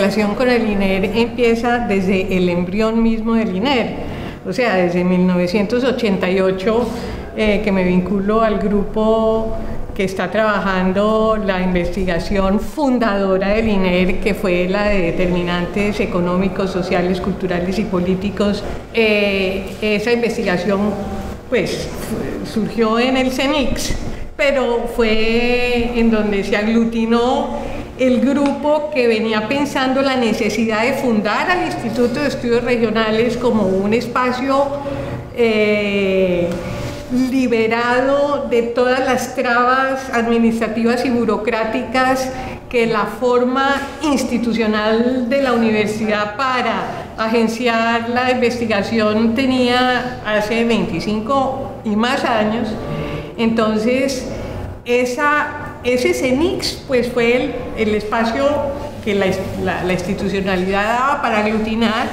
relación con el INER empieza desde el embrión mismo del INER, o sea, desde 1988 que me vinculo al grupo que está trabajando la investigación fundadora del INER, que fue la de determinantes económicos, sociales, culturales y políticos. Esa investigación pues surgió en el CENICS, pero fue en donde se aglutinó el grupo que venía pensando la necesidad de fundar al Instituto de Estudios Regionales como un espacio liberado de todas las trabas administrativas y burocráticas que la forma institucional de la universidad para agenciar la investigación tenía hace 25 y más años. Entonces, ese CENICS pues, fue el espacio que la institucionalidad daba para aglutinar,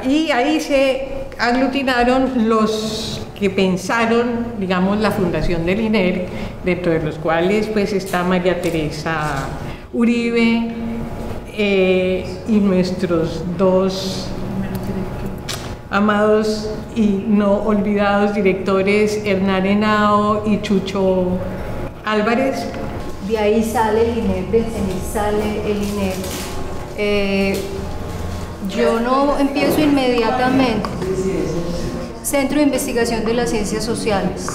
y ahí se aglutinaron los que pensaron, digamos, la fundación del INER, dentro de los cuales pues está María Teresa Uribe y nuestros dos amados y no olvidados directores, Hernán Henao y Chucho Álvarez. De ahí sale el INER, del CENICS sale el INER. Yo no empiezo inmediatamente. Centro de Investigación de las Ciencias Sociales.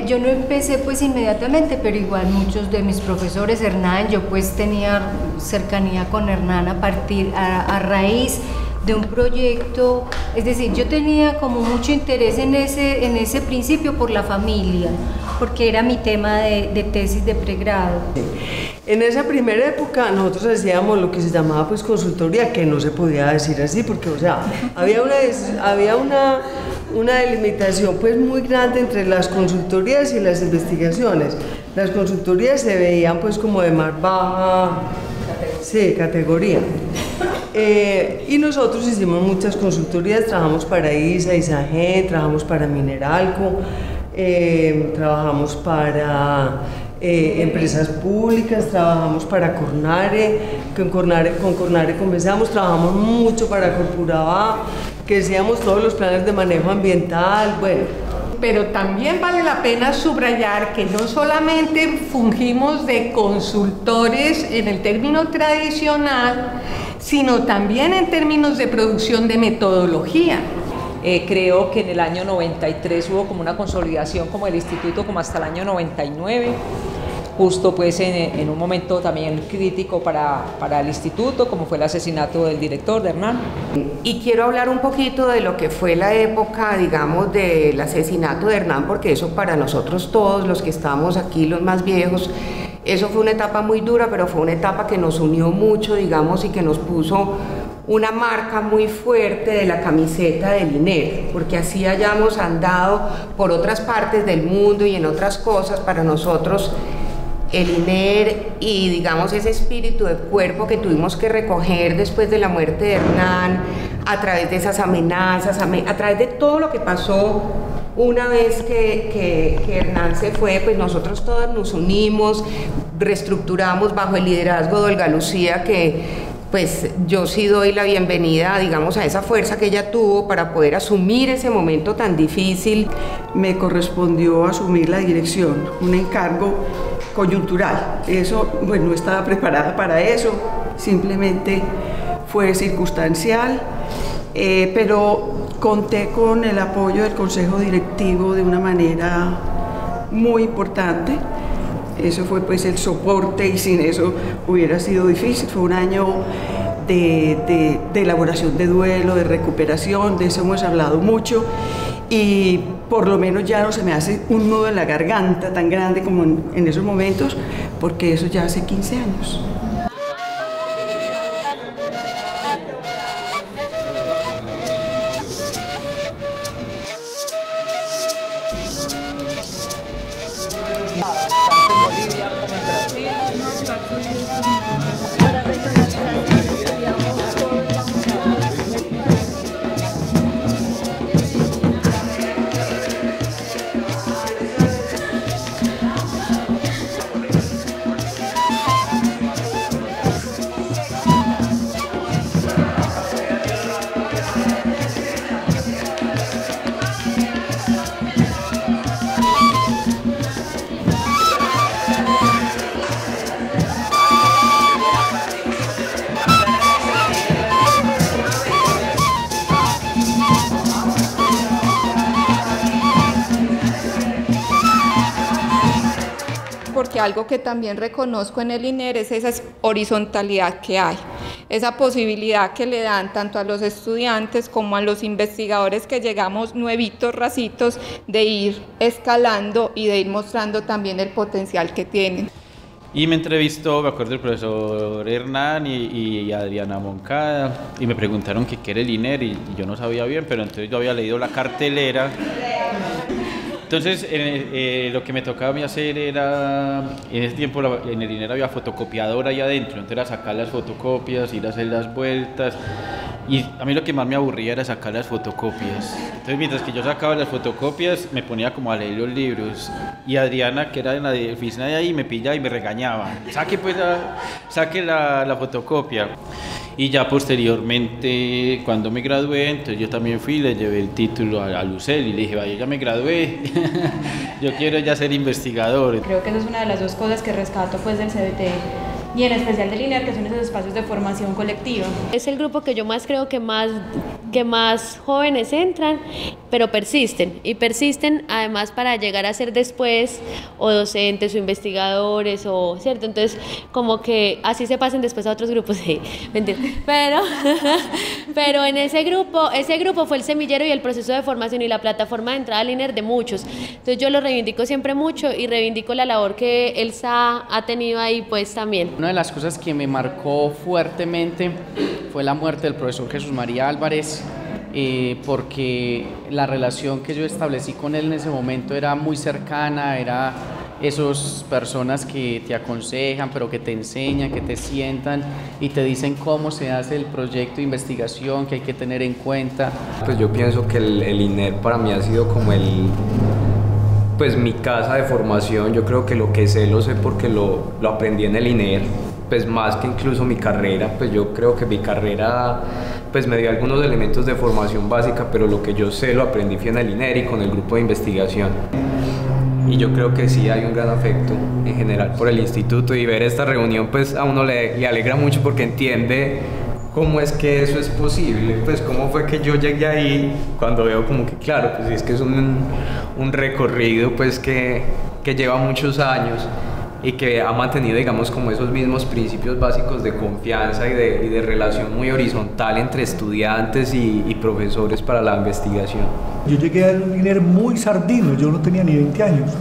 Yo no empecé pues inmediatamente, pero igual muchos de mis profesores, Hernán, yo pues tenía cercanía con Hernán a raíz de un proyecto, es decir, yo tenía como mucho interés en ese principio por la familia, porque era mi tema de tesis de pregrado. En esa primera época nosotros hacíamos lo que se llamaba pues consultoría, que no se podía decir así, porque o sea, había una delimitación pues muy grande entre las consultorías y las investigaciones. Las consultorías se veían pues como de más baja categoría. Y nosotros hicimos muchas consultorías, trabajamos para ISA, ISAGEN, trabajamos para Mineralco, trabajamos para empresas públicas, trabajamos para Cornare, con Cornare comenzamos, trabajamos mucho para Corpuraba, que hacíamos todos los planes de manejo ambiental, bueno. Pero también vale la pena subrayar que no solamente fungimos de consultores en el término tradicional, sino también en términos de producción de metodología. Creo que en el año 93 hubo como una consolidación como el instituto como hasta el año 99, justo pues en un momento también crítico para el instituto, como fue el asesinato del director, de Hernán. Y quiero hablar un poquito de lo que fue la época, digamos, del asesinato de Hernán, porque eso para nosotros todos los que estamos aquí, los más viejos, eso fue una etapa muy dura, pero fue una etapa que nos unió mucho, digamos, y que nos puso una marca muy fuerte de la camiseta del INER, porque así hayamos andado por otras partes del mundo y en otras cosas, para nosotros el INER y digamos ese espíritu de cuerpo que tuvimos que recoger después de la muerte de Hernán, a través de esas amenazas, a través de todo lo que pasó una vez que Hernán se fue, pues nosotros todas nos unimos, reestructuramos bajo el liderazgo de Olga Lucía, que pues yo sí doy la bienvenida, digamos, a esa fuerza que ella tuvo para poder asumir ese momento tan difícil. Me correspondió asumir la dirección, un encargo coyuntural. Eso, bueno, no estaba preparada para eso, simplemente fue circunstancial, pero conté con el apoyo del Consejo Directivo de una manera muy importante. Eso fue pues el soporte, y sin eso hubiera sido difícil. Fue un año de elaboración de duelo, de recuperación, de eso hemos hablado mucho, y por lo menos ya no se me hace un nudo en la garganta tan grande como en esos momentos, porque eso ya hace 15 años. porque algo que también reconozco en el INER es esa horizontalidad que hay, esa posibilidad que le dan tanto a los estudiantes como a los investigadores que llegamos nuevitos, racitos, de ir escalando y de ir mostrando también el potencial que tienen. Y me entrevistó, me acuerdo, el profesor Hernán y Adriana Moncada, y me preguntaron qué era el INER, y yo no sabía bien, pero entonces yo había leído la cartelera. Entonces, lo que me tocaba a mí hacer era, en ese tiempo en el INER había fotocopiadora ahí adentro, entonces era sacar las fotocopias, ir a hacer las vueltas, y a mí lo que más me aburría era sacar las fotocopias. Entonces, mientras que yo sacaba las fotocopias, me ponía como a leer los libros, y Adriana, que era en la oficina de ahí, me pillaba y me regañaba, saque la fotocopia. Y ya posteriormente, cuando me gradué, entonces yo también fui y le llevé el título a Lucel y le dije, vaya, ya me gradué, yo quiero ya ser investigador. Creo que esa es una de las dos cosas que rescato pues del CBT y en especial del INER, que son esos espacios de formación colectiva. Es el grupo que yo más creo que más jóvenes entran, pero persisten además para llegar a ser después o docentes o investigadores o cierto, entonces como que así se pasen después a otros grupos, sí, mentira, pero en ese grupo fue el semillero y el proceso de formación y la plataforma de entrada al INER de muchos, entonces yo lo reivindico siempre mucho y reivindico la labor que Elsa ha tenido ahí pues también. Una de las cosas que me marcó fuertemente fue la muerte del profesor Jesús María Álvarez, porque la relación que yo establecí con él en ese momento era muy cercana, era esas personas que te aconsejan, pero que te enseñan, que te sientan y te dicen cómo se hace el proyecto de investigación que hay que tener en cuenta. Pues yo pienso que el INER para mí ha sido como pues mi casa de formación. Yo creo que lo que sé lo sé porque lo aprendí en el INER, pues más que incluso mi carrera, pues yo creo que mi carrera pues me dio algunos elementos de formación básica, pero lo que yo sé lo aprendí fue en el INER y con el grupo de investigación. Y yo creo que sí hay un gran afecto en general por el instituto, y ver esta reunión pues a uno le alegra mucho porque entiende cómo es que eso es posible, pues cómo fue que yo llegué ahí, cuando veo como que claro, pues es que es un recorrido pues que lleva muchos años y que ha mantenido, digamos, como esos mismos principios básicos de confianza y de relación muy horizontal entre estudiantes y profesores para la investigación. Yo llegué al INER muy sardino, yo no tenía ni 20 años.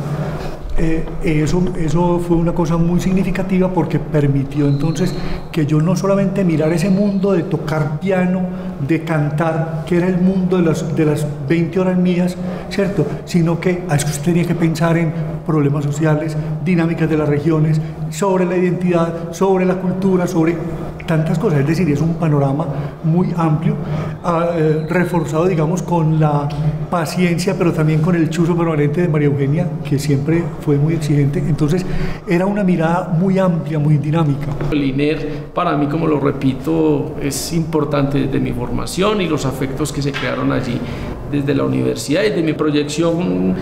Eso fue una cosa muy significativa porque permitió entonces que yo no solamente mirara ese mundo de tocar piano, de cantar, que era el mundo de las 20 horas mías, ¿cierto? Sino que a eso tenía que pensar en problemas sociales, dinámicas de las regiones, sobre la identidad, sobre la cultura, sobre tantas cosas. Es decir, es un panorama muy amplio, reforzado, digamos, con la paciencia, pero también con el chuzo permanente de María Eugenia, que siempre fue muy exigente. Entonces, era una mirada muy amplia, muy dinámica. El INER, para mí, como lo repito, es importante desde mi formación y los afectos que se crearon allí desde la universidad, desde mi proyección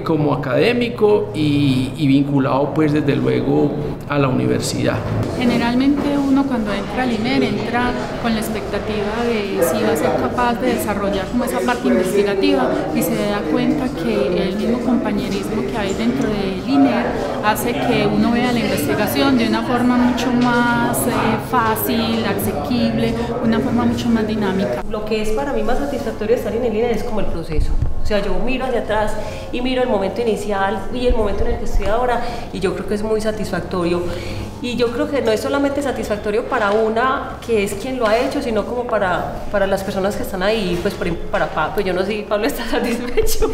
como académico y vinculado, pues, desde luego a la universidad. Generalmente uno cuando entra al INER entra con la expectativa de si va a ser capaz de desarrollar como esa parte investigativa y se da cuenta que el mismo compañerismo que hay dentro del INER hace que uno vea la investigación de una forma mucho más fácil, asequible, una forma mucho más dinámica. Lo que es para mí más satisfactorio de estar en el INER es como el proceso. O sea, yo miro hacia atrás y miro el momento inicial y el momento en el que estoy ahora, y yo creo que es muy satisfactorio. Y yo creo que no es solamente satisfactorio para una que es quien lo ha hecho, sino como para las personas que están ahí. Pues para Pablo, pues yo no sé si Pablo está satisfecho.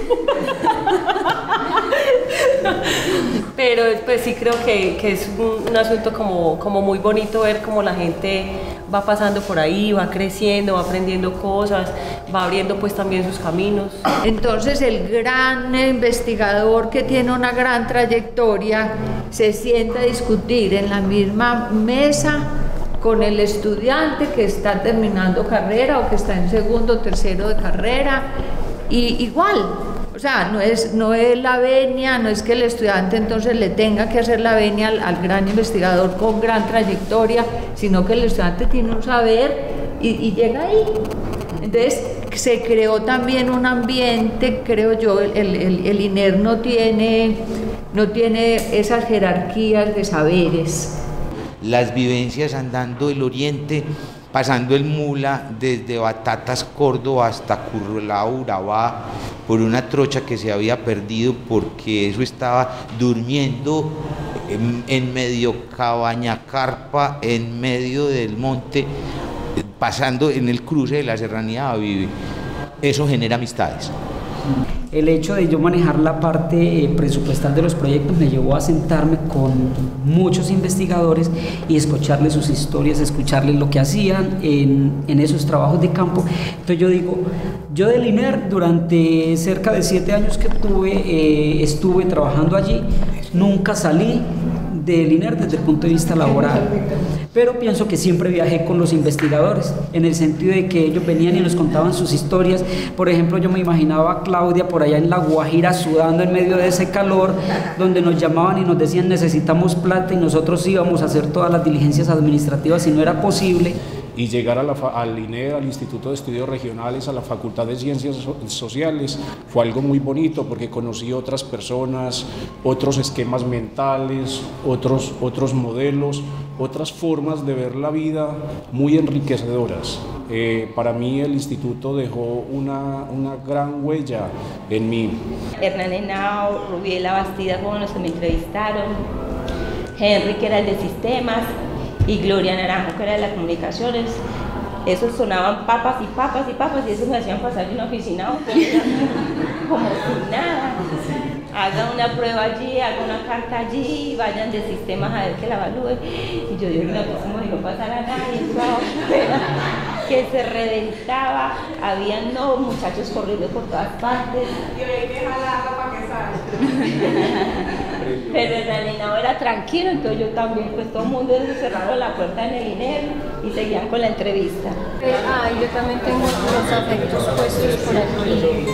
Pero pues sí creo que es un asunto como muy bonito ver cómo la gente va pasando por ahí, va creciendo, va aprendiendo cosas, va abriendo pues también sus caminos. Entonces el gran investigador que tiene una gran trayectoria se sienta a discutir en la misma mesa con el estudiante que está terminando carrera o que está en segundo o tercero de carrera, y igual. O sea, no es la venia, no es que el estudiante entonces le tenga que hacer la venia al gran investigador con gran trayectoria, sino que el estudiante tiene un saber y llega ahí. Entonces, se creó también un ambiente, creo yo, el INER no tiene esas jerarquías de saberes. Las vivencias andando el oriente, pasando el Mula desde Batatas, Córdoba hasta Curlao, Urabá, por una trocha que se había perdido porque eso estaba durmiendo en medio cabaña carpa, en medio del monte, pasando en el cruce de la serranía de Avive. Eso genera amistades. El hecho de yo manejar la parte presupuestal de los proyectos me llevó a sentarme con muchos investigadores y escucharles sus historias, escucharles lo que hacían en esos trabajos de campo. Entonces yo digo, yo del INER durante cerca de 7 años que estuve trabajando allí, nunca salí del INER desde el punto de vista laboral, pero pienso que siempre viajé con los investigadores, en el sentido de que ellos venían y nos contaban sus historias. Por ejemplo, yo me imaginaba a Claudia por allá en La Guajira sudando en medio de ese calor, donde nos llamaban y nos decían necesitamos plata, y nosotros íbamos a hacer todas las diligencias administrativas si no era posible. Y llegar al INER, al Instituto de Estudios Regionales, a la Facultad de Ciencias Sociales, fue algo muy bonito porque conocí otras personas, otros esquemas mentales, otros modelos, otras formas de ver la vida muy enriquecedoras. Para mí el instituto dejó una gran huella en mí. Hernán Henao, Rubiela Bastida, como los que me entrevistaron, Henry, que era el de sistemas, y Gloria Naranjo, que era de las comunicaciones. Esos sonaban papas y papas y papas, y esos me hacían pasar de una oficina a otra, como sin nada. Haga una prueba allí, haga una carta allí, vayan de sistemas a ver que la evalúen. Y yo digo, no, pues como si no pasara nada, y eso que se reventaba, habían muchachos corriendo por todas partes. Y hay que jalarlo para que salga. Pero en realidad era tranquilo, entonces yo también, pues todo el mundo cerraron la puerta en el INER y seguían con la entrevista. Yo también tengo los afectos puestos por aquí.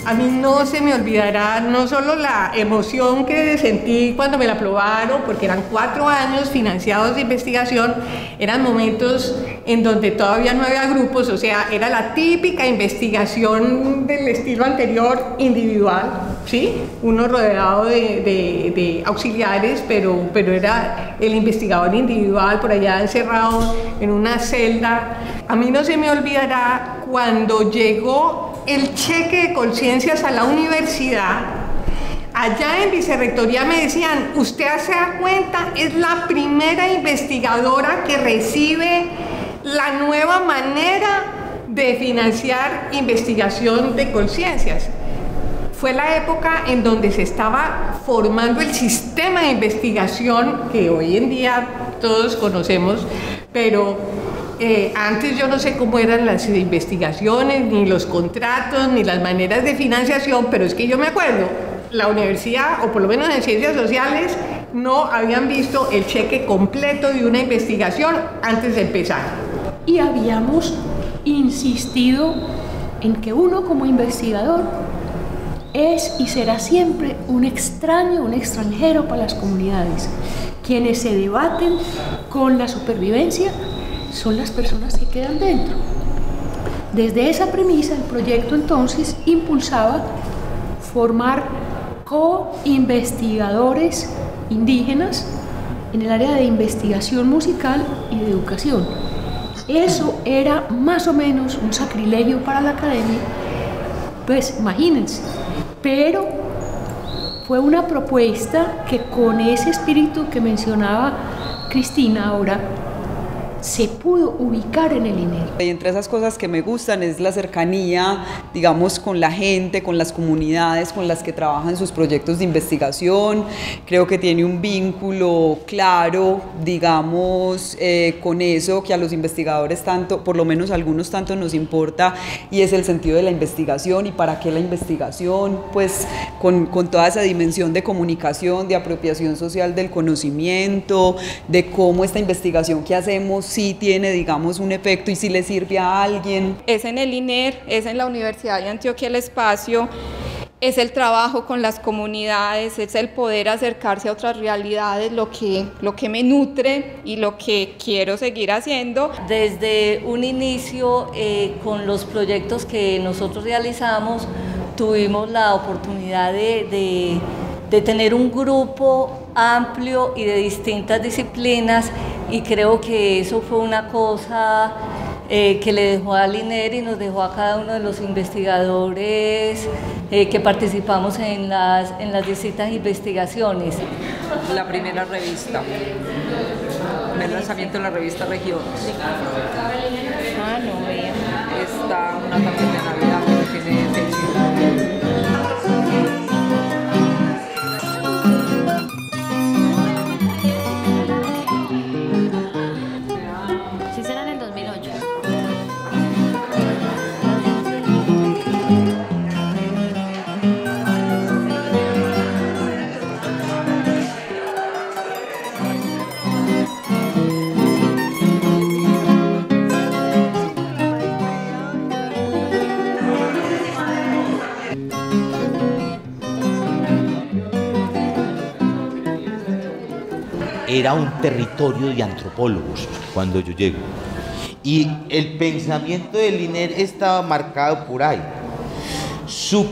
A mí no se me olvidará no solo la emoción que sentí cuando me la aprobaron, porque eran 4 años financiados de investigación, eran momentos en donde todavía no había grupos, o sea, era la típica investigación del estilo anterior, individual, ¿sí? Uno rodeado de auxiliares, pero era el investigador individual por allá encerrado en una celda. A mí no se me olvidará cuando llegó el cheque de conciencias a la universidad. Allá en vicerrectoría me decían, usted se da cuenta, es la primera investigadora que recibe la nueva manera de financiar investigación de conciencias. Fue la época en donde se estaba formando el sistema de investigación que hoy en día todos conocemos, pero antes yo no sé cómo eran las investigaciones, ni los contratos, ni las maneras de financiación, pero es que yo me acuerdo, la universidad, o por lo menos en ciencias sociales, no habían visto el cheque completo de una investigación antes de empezar. Y habíamos insistido en que uno como investigador es y será siempre un extraño, un extranjero para las comunidades. Quienes se debaten con la supervivencia son las personas que quedan dentro. Desde esa premisa, el proyecto entonces impulsaba formar co-investigadores indígenas en el área de investigación musical y de educación. Eso era más o menos un sacrilegio para la academia, pues imagínense, pero fue una propuesta que con ese espíritu que mencionaba Cristina ahora, se pudo ubicar en el INER. Y entre esas cosas que me gustan es la cercanía, digamos, con la gente, con las comunidades con las que trabajan sus proyectos de investigación. Creo que tiene un vínculo claro, digamos, con eso que a los investigadores tanto, por lo menos a algunos tanto nos importa, y es el sentido de la investigación y para qué la investigación, pues con toda esa dimensión de comunicación, de apropiación social del conocimiento, de cómo esta investigación que hacemos sí tiene, digamos, un efecto y sí le sirve a alguien. Es en el INER, es en la Universidad de Antioquia el espacio, es el trabajo con las comunidades, es el poder acercarse a otras realidades, lo que me nutre y lo que quiero seguir haciendo. Desde un inicio, con los proyectos que nosotros realizamos, tuvimos la oportunidad de tener un grupo amplio y de distintas disciplinas, y creo que eso fue una cosa que le dejó al INER y nos dejó a cada uno de los investigadores que participamos en las distintas investigaciones. La primera revista, el lanzamiento de la revista Regiones. Ah, no, bien. Está una también de Navidad que tiene fecha. Era un territorio de antropólogos cuando yo llego. Y el pensamiento del INER estaba marcado por ahí. Su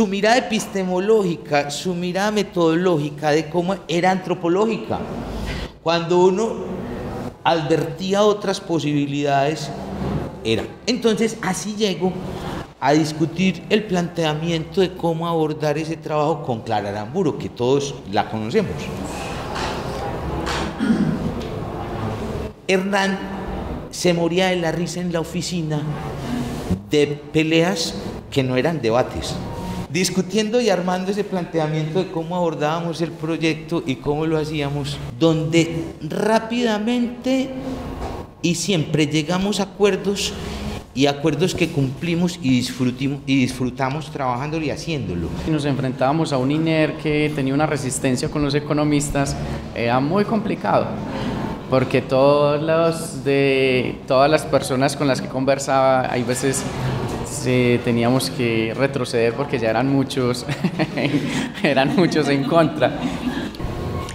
mirada epistemológica, su mirada metodológica de cómo era antropológica. Cuando uno advertía otras posibilidades, era. Entonces, así llego a discutir el planteamiento de cómo abordar ese trabajo con Clara Aramburu, que todos la conocemos. Hernán se moría de la risa en la oficina de peleas que no eran debates, discutiendo y armando ese planteamiento de cómo abordábamos el proyecto y cómo lo hacíamos, donde rápidamente y siempre llegamos a acuerdos, y acuerdos que cumplimos y disfrutamos trabajándolo y haciéndolo. Nos enfrentábamos a un INER que tenía una resistencia con los economistas, era muy complicado, porque todas las personas con las que conversaba, hay veces teníamos que retroceder porque ya eran muchos, eran muchos en contra.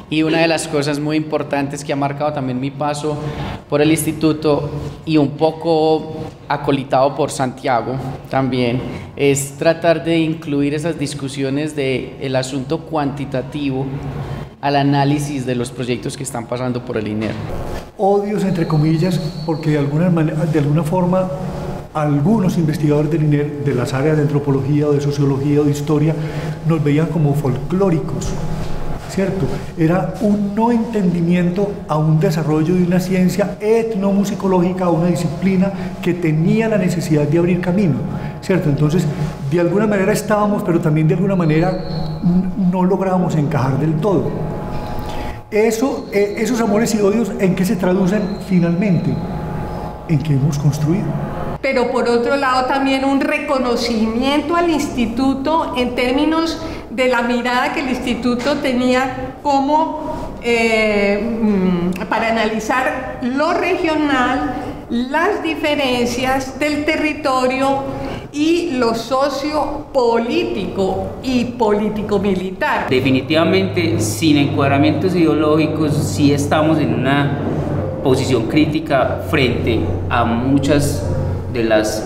Y una de las cosas muy importantes que ha marcado también mi paso por el instituto, y un poco acolitado por Santiago también, es tratar de incluir esas discusiones del asunto cuantitativo al análisis de los proyectos que están pasando por el INER. Odios entre comillas, porque de alguna forma algunos investigadores del INER, de las áreas de antropología o de sociología o de historia, nos veían como folclóricos, ¿cierto? Era un no entendimiento a un desarrollo de una ciencia etnomusicológica, una disciplina que tenía la necesidad de abrir camino, ¿cierto? Entonces, de alguna manera estábamos, pero también de alguna manera no lográbamos encajar del todo. Esos amores y odios, ¿en qué se traducen finalmente? En que hemos construido. Pero por otro lado también un reconocimiento al instituto en términos de la mirada que el instituto tenía como para analizar lo regional, las diferencias del territorio y lo sociopolítico y político-militar. Definitivamente, sin encuadramientos ideológicos, sí estamos en una posición crítica frente a muchas de los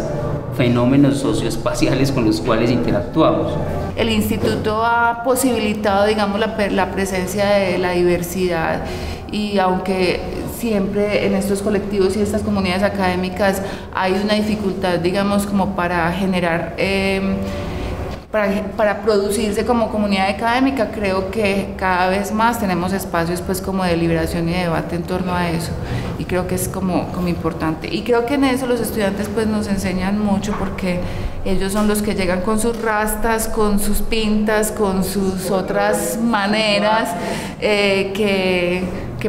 fenómenos socioespaciales con los cuales interactuamos. El instituto ha posibilitado, digamos, la presencia de la diversidad, y aunque siempre en estos colectivos y estas comunidades académicas hay una dificultad, digamos, como para generar para producirse como comunidad académica. Creo que cada vez más tenemos espacios pues como de liberación y de debate en torno a eso, y creo que es como importante, y creo que en eso los estudiantes pues nos enseñan mucho, porque ellos son los que llegan con sus rastas, con sus pintas, con sus otras maneras, que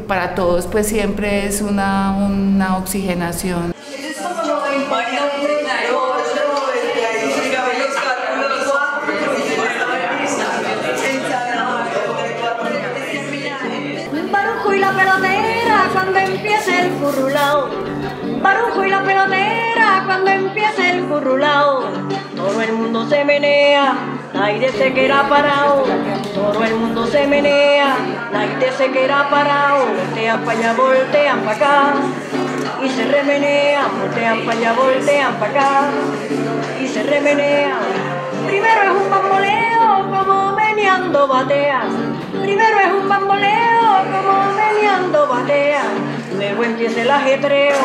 para todos pues siempre es una oxigenación. Barujo y la pelotera cuando empiece el currulao. Barujo y la pelotera cuando empiece el currulao. Todo el mundo se menea, nadie se queda parado. Todo el mundo se menea, nadie se queda parado. Voltean pa' allá, voltean pa' acá y se remenean. Voltean pa' allá, voltean pa' acá y se remenean. Primero es un bamboleo como meneando bateas. Primero es un bamboleo como meneando bateas. Luego empieza el ajetreo,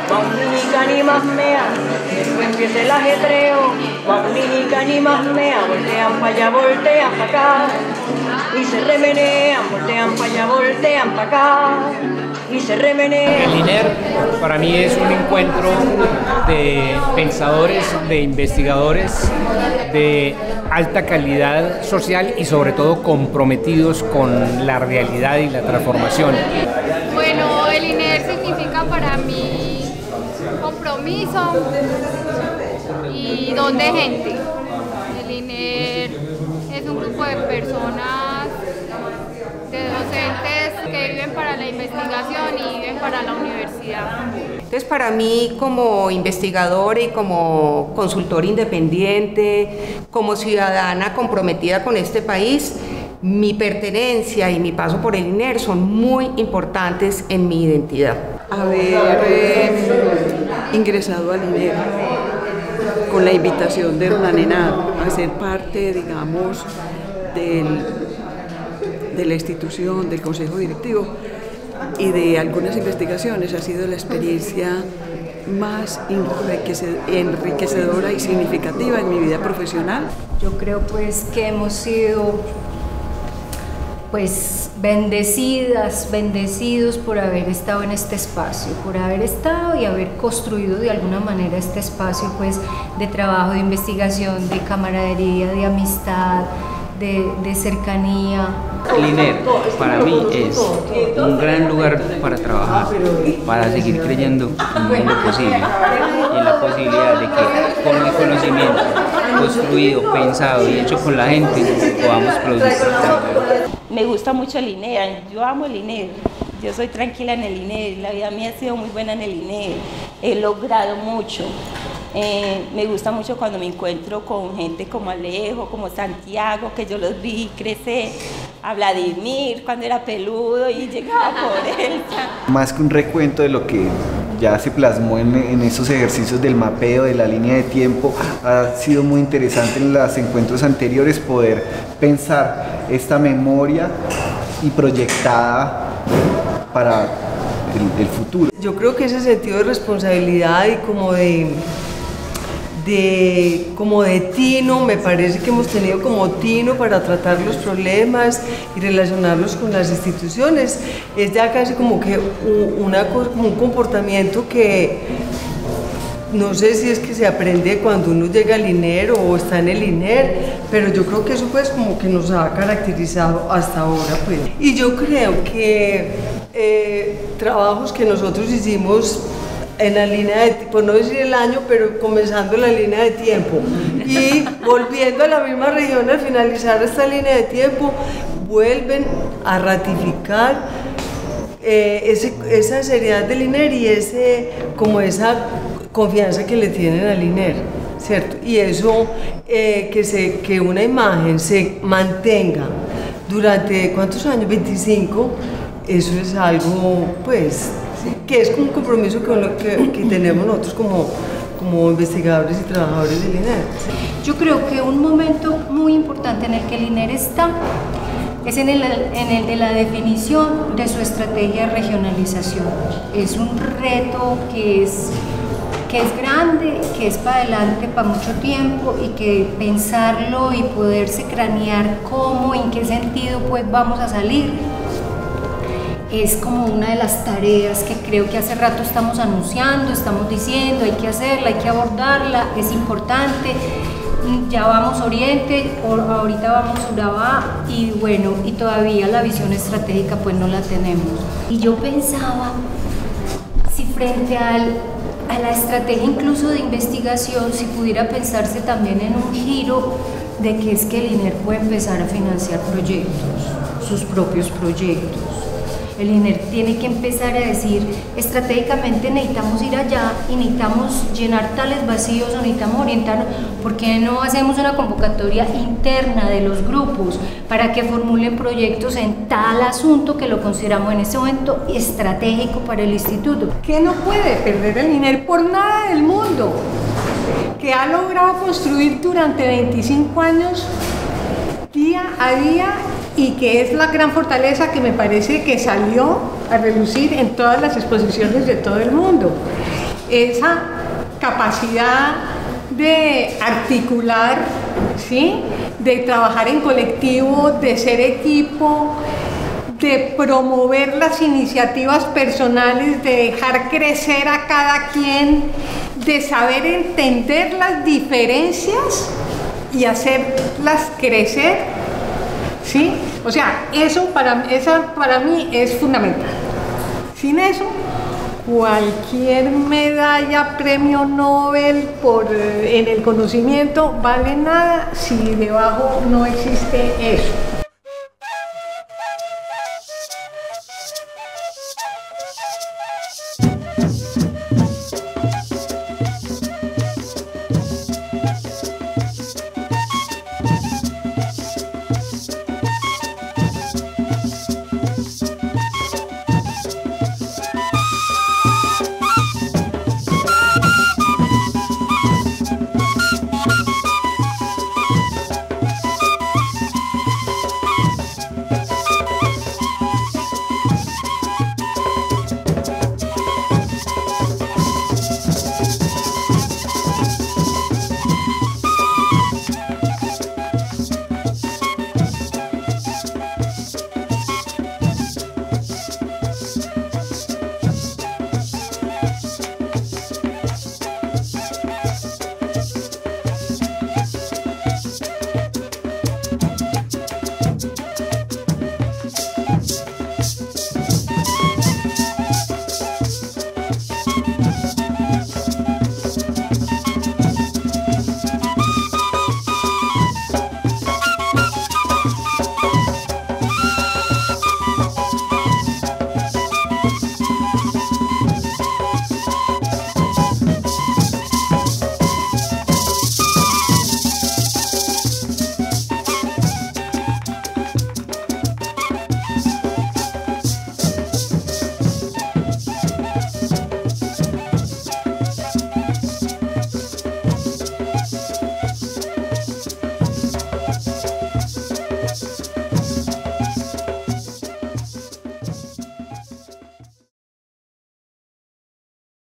paunica ni más mea. Luego empieza el ajetreo, paunica ni más mea. Voltean pa' allá, voltean pa' acá y se remenean. Voltean pa' allá, voltean pa' acá y se remenean. El INER para mí es un encuentro de pensadores, de investigadores de alta calidad social y sobre todo comprometidos con la realidad y la transformación. Bueno, el INER significa para mí compromiso y don de gente. El INER es un grupo de personas, de docentes que viven para la investigación y viven para la universidad. Entonces, para mí, como investigadora y como consultora independiente, como ciudadana comprometida con este país, mi pertenencia y mi paso por el INER son muy importantes en mi identidad. Haber ingresado al INER con la invitación de Hernán Henao a ser parte, digamos, de la institución, del consejo directivo y de algunas investigaciones, ha sido la experiencia más enriquecedora y significativa en mi vida profesional. Yo creo pues que hemos sido pues bendecidos por haber estado en este espacio, por haber estado y haber construido de alguna manera este espacio pues de trabajo, de investigación, de camaradería, de amistad, de cercanía. El INER para mí es un gran lugar para trabajar, para seguir creyendo en lo posible y en la posibilidad de que con el conocimiento construido, pensado y hecho con la gente podamos producir. Me gusta mucho el INER, yo amo el INER, yo soy tranquila en el INER, la vida mía ha sido muy buena en el INER, he logrado mucho. Me gusta mucho cuando me encuentro con gente como Alejo, como Santiago, que yo los vi crecer, a Vladimir cuando era peludo y llegaba por él. Más que un recuento de lo que ya se plasmó en esos ejercicios del mapeo, de la línea de tiempo, ha sido muy interesante en los encuentros anteriores poder pensar esta memoria y proyectada para el futuro. Yo creo que ese sentido de responsabilidad y como de tino, me parece que hemos tenido como tino para tratar los problemas y relacionarlos con las instituciones, es ya casi como que un comportamiento que no sé si es que se aprende cuando uno llega al INER o está en el INER, pero yo creo que eso pues como que nos ha caracterizado hasta ahora pues. Y yo creo que trabajos que nosotros hicimos en la línea de, por no decir el año, pero comenzando la línea de tiempo y volviendo a la misma región al finalizar esta línea de tiempo, vuelven a ratificar esa seriedad del INER y esa confianza que le tienen al INER, ¿cierto? Y eso, que una imagen se mantenga durante, ¿cuántos años? 25, eso es algo, pues, que es un compromiso que tenemos nosotros como investigadores y trabajadores del INER. Yo creo que un momento muy importante en el que el INER está es en el de la definición de su estrategia de regionalización. Es un reto que que es grande, que es para adelante para mucho tiempo y que pensarlo y poderse cranear cómo, en qué sentido pues vamos a salir, es como una de las tareas que creo que hace rato estamos anunciando, estamos diciendo, hay que hacerla, hay que abordarla, es importante. Ya vamos Oriente, ahorita vamos Urabá y bueno, y todavía la visión estratégica pues no la tenemos. Y yo pensaba, si frente a la estrategia incluso de investigación, si pudiera pensarse también en un giro de que es que el INER puede empezar a financiar proyectos, sus propios proyectos. El INER tiene que empezar a decir, estratégicamente necesitamos ir allá y necesitamos llenar tales vacíos o necesitamos orientarnos. ¿Por qué no hacemos una convocatoria interna de los grupos para que formulen proyectos en tal asunto que lo consideramos en este momento estratégico para el instituto? ¿Qué no puede perder el INER por nada del mundo? Que ha logrado construir durante 25 años, día a día, y que es la gran fortaleza que me parece que salió a relucir en todas las exposiciones de todo el mundo. Esa capacidad de articular, ¿sí?, de trabajar en colectivo, de ser equipo, de promover las iniciativas personales, de dejar crecer a cada quien, de saber entender las diferencias y hacerlas crecer. ¿Sí? O sea, eso para mí es fundamental. Sin eso, cualquier medalla, premio Nobel en el conocimiento vale nada si debajo no existe eso.